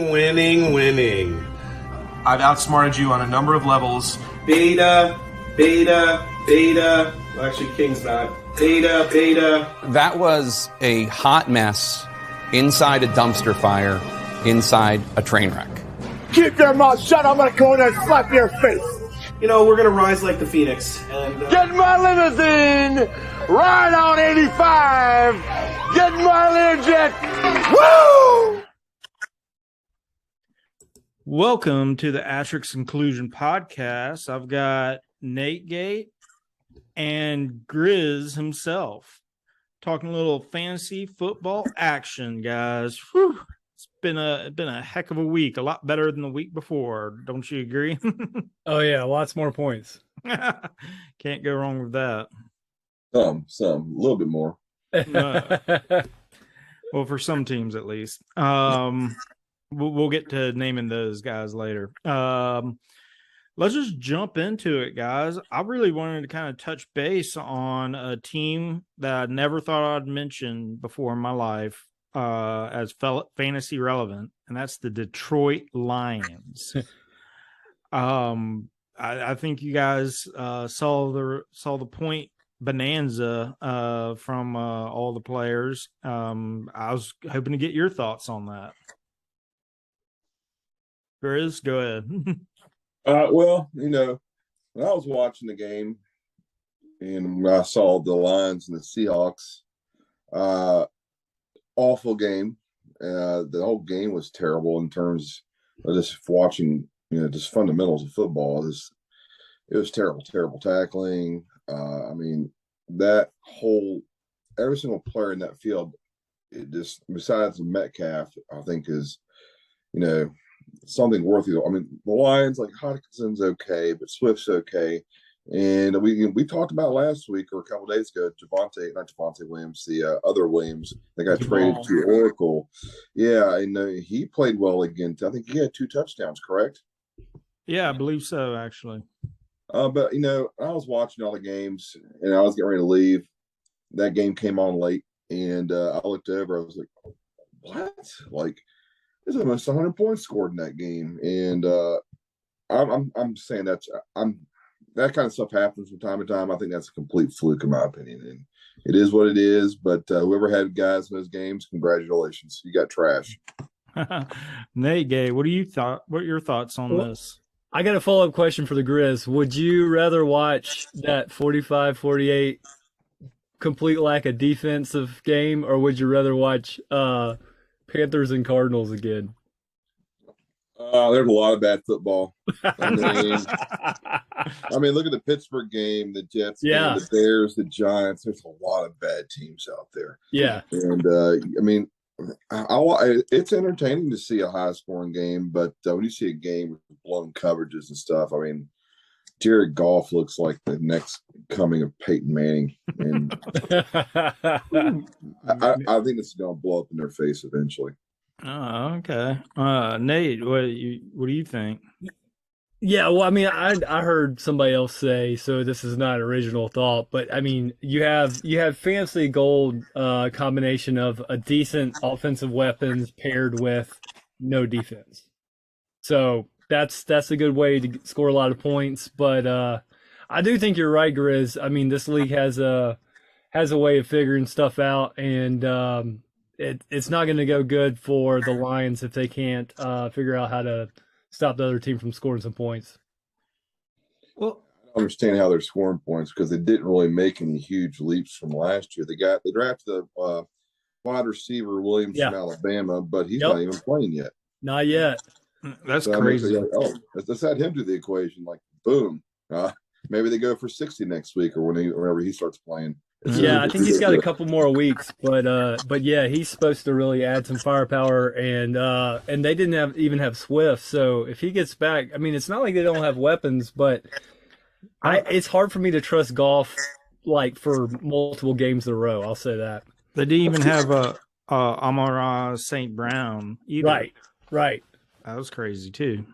Winning. I've outsmarted you on a number of levels. Beta. Well, actually, King's not. Beta. That was a hot mess inside a dumpster fire, inside a train wreck. Keep your mouth shut. I'm going to go in there and slap your face. You know, we're going to rise like the Phoenix. And Get in my limousine. Ride on 85. Get in my Learjet. Woo! Welcome to the Asterisk Inclusion Podcast. I've got Nate Gate and Grizz himself talking a little fantasy football action, guys. Whew. It's been a heck of a week, a lot better than the week before. Don't you agree? Oh yeah, lots more points. Can't go wrong with that. Some, a little bit more. Well, for some teams at least. We'll get to naming those guys later. Let's just jump into it, guys. I really wanted to kind of touch base on a team that I never thought I'd mention before in my life as fantasy relevant, and that's the Detroit Lions. I think you guys saw the point bonanza from all the players. I was hoping to get your thoughts on that. Grizz, go ahead. Well, you know, when I was watching the game and I saw the Lions and the Seahawks, awful game. The whole game was terrible in terms of just watching, just fundamentals of football. It was terrible tackling. I mean, every single player in that field, it just, besides Metcalf, I think is, something worthy. I mean, the Lions, like Hodgson's okay, but Swift's okay. And we talked about last week or a couple of days ago, not Javonte Williams, the other Williams that got traded to Oracle. Yeah, and he played well again. I think he had 2 touchdowns, correct? Yeah, I believe so, actually. But, I was watching all the games, and I was getting ready to leave. That game came on late, and I looked over. I was like, what? Like, there's almost 100 points scored in that game. And I'm saying that kind of stuff happens from time to time. I think that's a complete fluke in my opinion. And it is what it is. But whoever had guys in those games, congratulations. You got trash. Nate Gay, what are your thoughts on this? I got a follow-up question for the Grizz. Would you rather watch that 45-48 complete lack of defensive game, or would you rather watch Panthers and Cardinals again? There's a lot of bad football. I mean, look at the Pittsburgh game, the Jets, game, the Bears, the Giants. There's a lot of bad teams out there. Yeah. And, I mean, it's entertaining to see a high-scoring game, but when you see a game with blown coverages and stuff, I mean, Jared Goff looks like the next coming of Peyton Manning. And I think this is going to blow up in their face eventually. Oh, okay. Nate, what do you think? Yeah, well, I mean, I heard somebody else say, so this is not an original thought, but I mean, you have fantasy gold combination of a decent offensive weapons paired with no defense. So that's a good way to score a lot of points. But I do think you're right, Grizz. I mean, this league has a way of figuring stuff out, and it's not going to go good for the Lions if they can't figure out how to stop the other team from scoring some points. Well, I don't understand how they're scoring points because they didn't really make any huge leaps from last year. They drafted the wide receiver Williams from Alabama, but he's not even playing yet. Not yet. That's crazy. Let's add him to the equation. Like, boom. Maybe they go for 60 next week or whenever he starts playing. Yeah, I think he's got a couple more weeks, but yeah, he's supposed to really add some firepower, and they didn't even have Swift, so if he gets back, I mean, it's not like they don't have weapons, but it's hard for me to trust Goff like for multiple games in a row. I'll say that. They didn't even have Amon-Ra St. Brown either. Right. That was crazy too.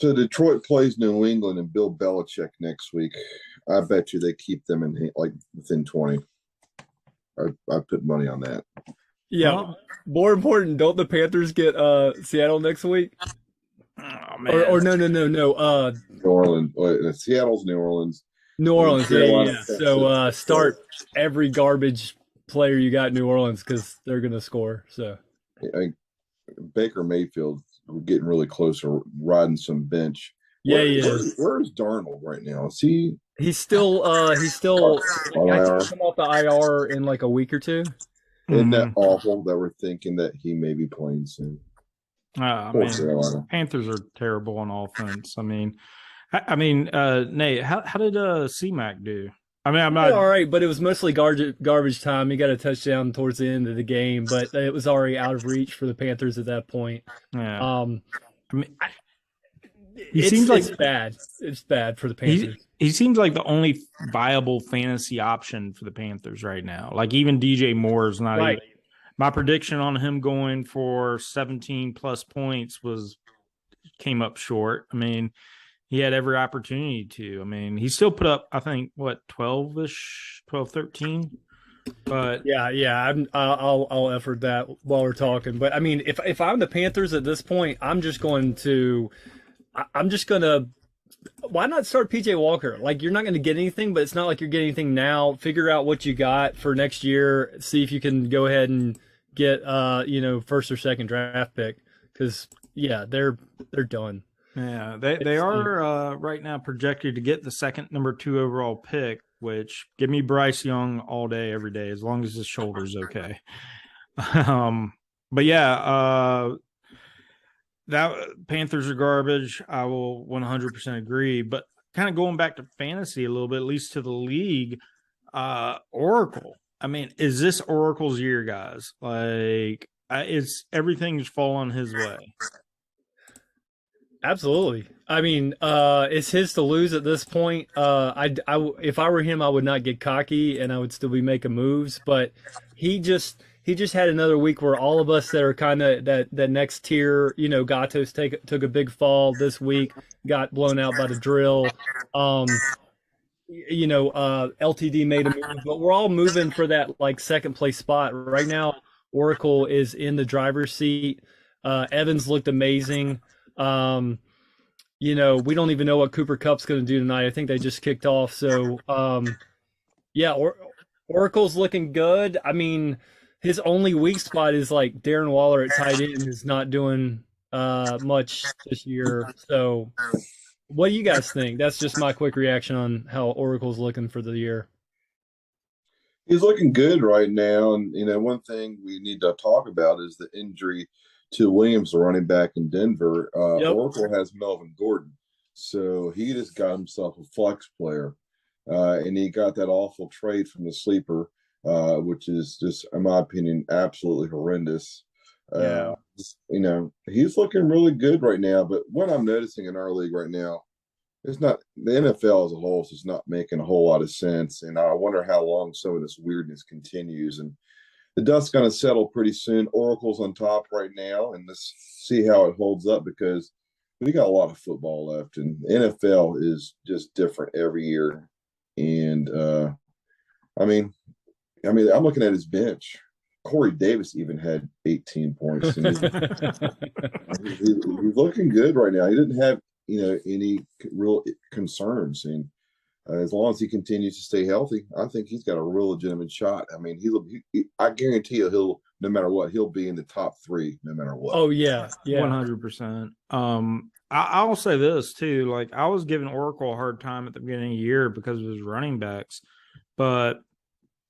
So Detroit plays New England and Bill Belichick next week. I bet you they keep them in within 20. I put money on that. Yeah. Well, More important, don't the Panthers get Seattle next week? oh man. Or no. New Orleans, Seattle's New Orleans. New Orleans. Yeah. Carolina, So Texas. start every garbage player you got in New Orleans because they're gonna score. So I, Baker Mayfield getting really close to riding some bench. yeah, he is. Where's Darnold right now? Is he? He's still I think he'll IR? come off the IR in like a week or two. Isn't that awful that we're thinking that he may be playing soon? I Poor mean, Carolina. Panthers are terrible on offense. I mean, Nate, how did C-Mac do? I mean, I'm All not. right, but it was mostly garbage time. He got a touchdown towards the end of the game, but it was already out of reach for the Panthers at that point. Yeah. I mean, he seems like it's bad. It's bad for the Panthers. He seems like the only viable fantasy option for the Panthers right now. Like even DJ Moore is not Right. even. My prediction on him going for 17 plus points came up short. I mean, he had every opportunity to. I mean, he still put up, I think, 12-ish, 12, 13. But yeah, I'll effort that while we're talking. But I mean, if I'm the Panthers at this point, I'm just gonna why not start PJ Walker? Like you're not going to get anything, but it's not like you're getting anything now. Figure out what you got for next year. See if you can go ahead and get first or second draft pick because they're done. yeah, they are right now projected to get the second number 2 overall pick, which give me Bryce Young all day, every day, as long as his shoulder's okay. But yeah, that Panthers are garbage. I will 100% agree. But kind of going back to fantasy a little bit, at least to the league, Oracle. I mean, is this Oracle's year, guys? Like, everything's fallen his way. Absolutely. I mean, it's his to lose at this point. If I were him, I would not get cocky and I would still be making moves. But he just had another week where all of us that are kind of that next tier, Gatos took a big fall this week, got blown out by the drill. LTD made a move, but we're all moving for that like second place spot right now. Oracle is in the driver's seat. Evans looked amazing. We don't even know what Cooper Kupp's going to do tonight. I think they just kicked off. So, Oracle's looking good. I mean, his only weak spot is like Darren Waller at tight end is not doing much this year. So, what do you guys think? That's just my quick reaction on how Oracle's looking for the year. He's looking good right now. And, one thing we need to talk about is the injury to Williams, the running back in Denver. Yep. Oracle has Melvin Gordon. So he just got himself a flex player. And he got that awful trade from the sleeper, which is just, in my opinion, absolutely horrendous. He's looking really good right now. But what I'm noticing in our league right now, it's not the NFL as a whole is not making a whole lot of sense. And I wonder how long some of this weirdness continues. And the dust's going to settle pretty soon. Oracle's on top right now, and let's see how it holds up because we got a lot of football left, and the NFL is just different every year. And I'm looking at his bench. Corey Davis even had 18 points. And he's looking good right now. He didn't have any real concerns, and as long as he continues to stay healthy, I think he's got a real legitimate shot. I mean, I guarantee he'll no matter what, he'll be in the top 3 no matter what. Oh yeah, 100%. I'll say this too. Like I was giving Oracle a hard time at the beginning of the year because of his running backs, but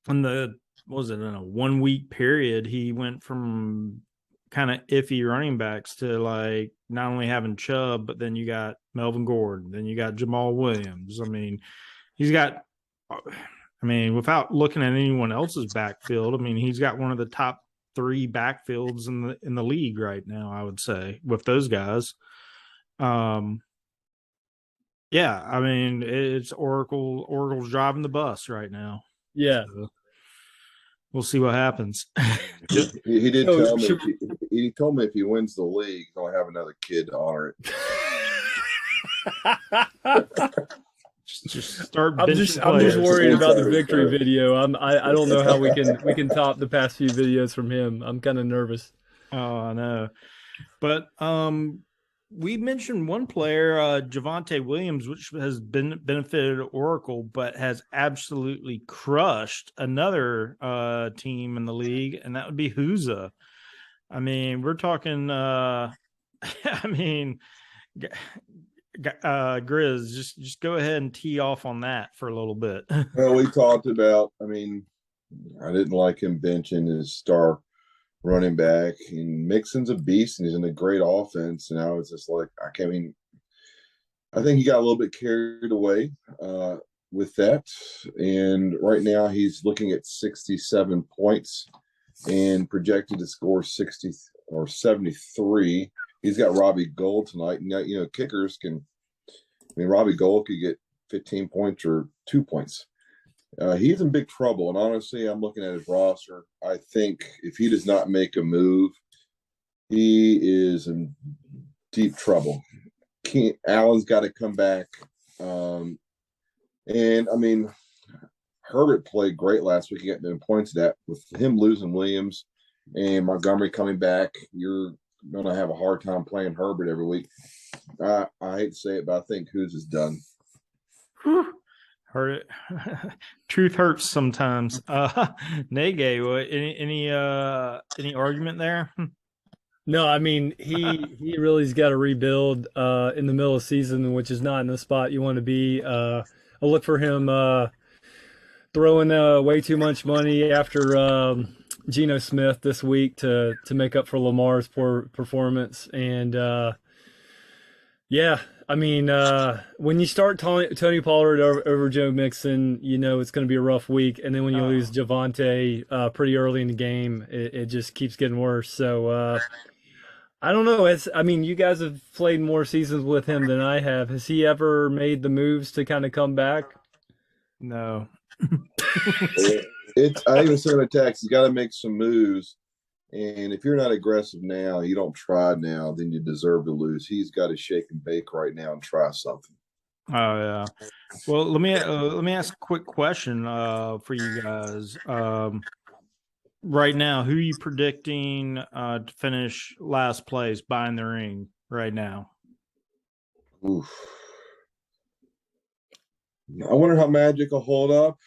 in a 1 week period, he went from kind of iffy running backs to like not only having Chubb, but then you got Melvin Gordon, then you got Jamal Williams. I mean, without looking at anyone else's backfield, I mean, he's got one of the top 3 backfields in the league right now, I would say, with those guys. It's Oracle's driving the bus right now. Yeah. So we'll see what happens. He did tell me. He told me if he wins the league, he'll have another kid to honor it. Just start. I'm benching just players. worried about the Sorry, victory sorry. video. I don't know how we can top the past few videos from him. I'm kind of nervous. Oh, I know. But we mentioned one player, Javonte Williams, which has been benefited Oracle, but has absolutely crushed another team in the league, and that would be Hoosa. I mean, we're talking. I mean, Grizz, just go ahead and tee off on that for a little bit. Well, we talked about. I mean, I didn't like him benching his star running back. And Mixon's a beast, and he's in a great offense. And I was just like, I mean, I think he got a little bit carried away with that. And right now, he's looking at 67 points and projected to score 60 or 73. He's got Robbie Gold tonight. And, you know, kickers can. I mean, Robbie Gold could get 15 points or 2 points. He's in big trouble, and honestly, I'm looking at his roster. I think if he does not make a move, he is in deep trouble. Allen's got to come back, and I mean, Herbert played great last week. He got been points to that. With him losing Williams and Montgomery coming back, you're going to have a hard time playing Herbert every week. I hate to say it, but I think Who's is done. Heard it. Truth hurts sometimes. Nege, any argument there? No, I mean he really's got to rebuild in the middle of the season, which is not in the spot you want to be. I'll look for him throwing way too much money after Geno Smith this week to make up for Lamar's poor performance. And yeah, I mean, when you start Tony Pollard over Joe Mixon, you know it's going to be a rough week. And then when you lose Javonte pretty early in the game, it just keeps getting worse. So I don't know. I mean, you guys have played more seasons with him than I have. Has he ever made the moves to kind of come back? No. I even said in a text, he's got to make some moves. And if you're not aggressive now, you don't try now, then you deserve to lose. He's got to shake and bake right now and try something. Oh yeah. Well, let me ask a quick question for you guys. Right now, who are you predicting to finish last place behind the ring right now? Oof. I wonder how Magic will hold up.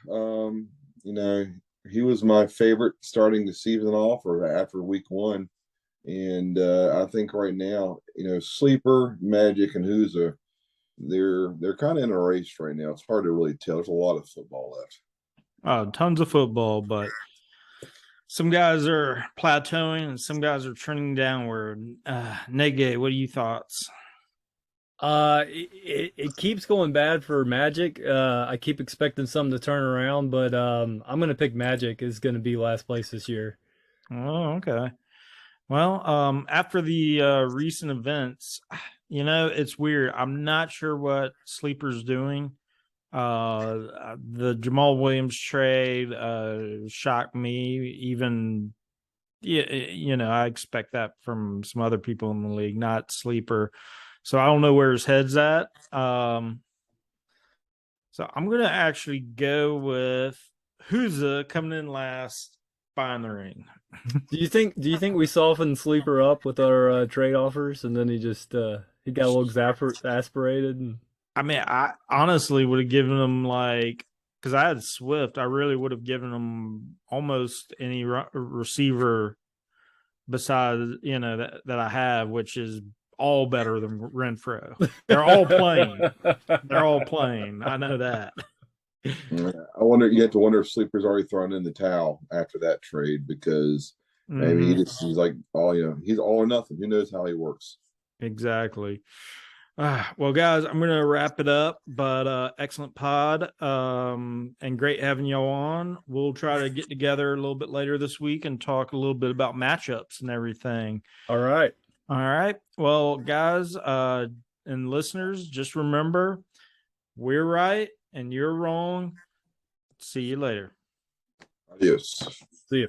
You know, he was my favorite starting the season off or after week one. And I think right now, you know, Sleeper, Magic, and Hoosa, they're kind of in a race right now. It's hard to really tell. There's a lot of football left. Tons of football, but some guys are plateauing and some guys are trending downward. Nege, what are your thoughts? It keeps going bad for Magic. I keep expecting something to turn around, but I'm gonna pick Magic is gonna be last place this year. Oh, okay. Well, after the recent events, you know, it's weird. I'm not sure what Sleeper's doing. The Jamal Williams trade shocked me. Even, you know, I expect that from some other people in the league, not Sleeper. So I don't know where his head's at. So I'm gonna actually go with Huzzah coming in last behind the ring. Do you think we softened Sleeper up with our trade offers, and then he just he got a little exasperated? And... I mean, I honestly would have given him because I had Swift, I really would have given him almost any receiver besides, you know, that I have, which is all better than Renfro. They're all playing. They're all playing. I know that. I wonder. You have to wonder if Sleeper's already thrown in the towel after that trade because maybe he's like, oh, you know, he's all or nothing. Who knows how he works? Exactly. Well, guys, I'm going to wrap it up, but excellent pod and great having y'all on. We'll try to get together a little bit later this week and talk a little bit about matchups and everything. All right. All right. Well, guys and listeners, just remember, we're right and you're wrong. See you later. Adios. See you.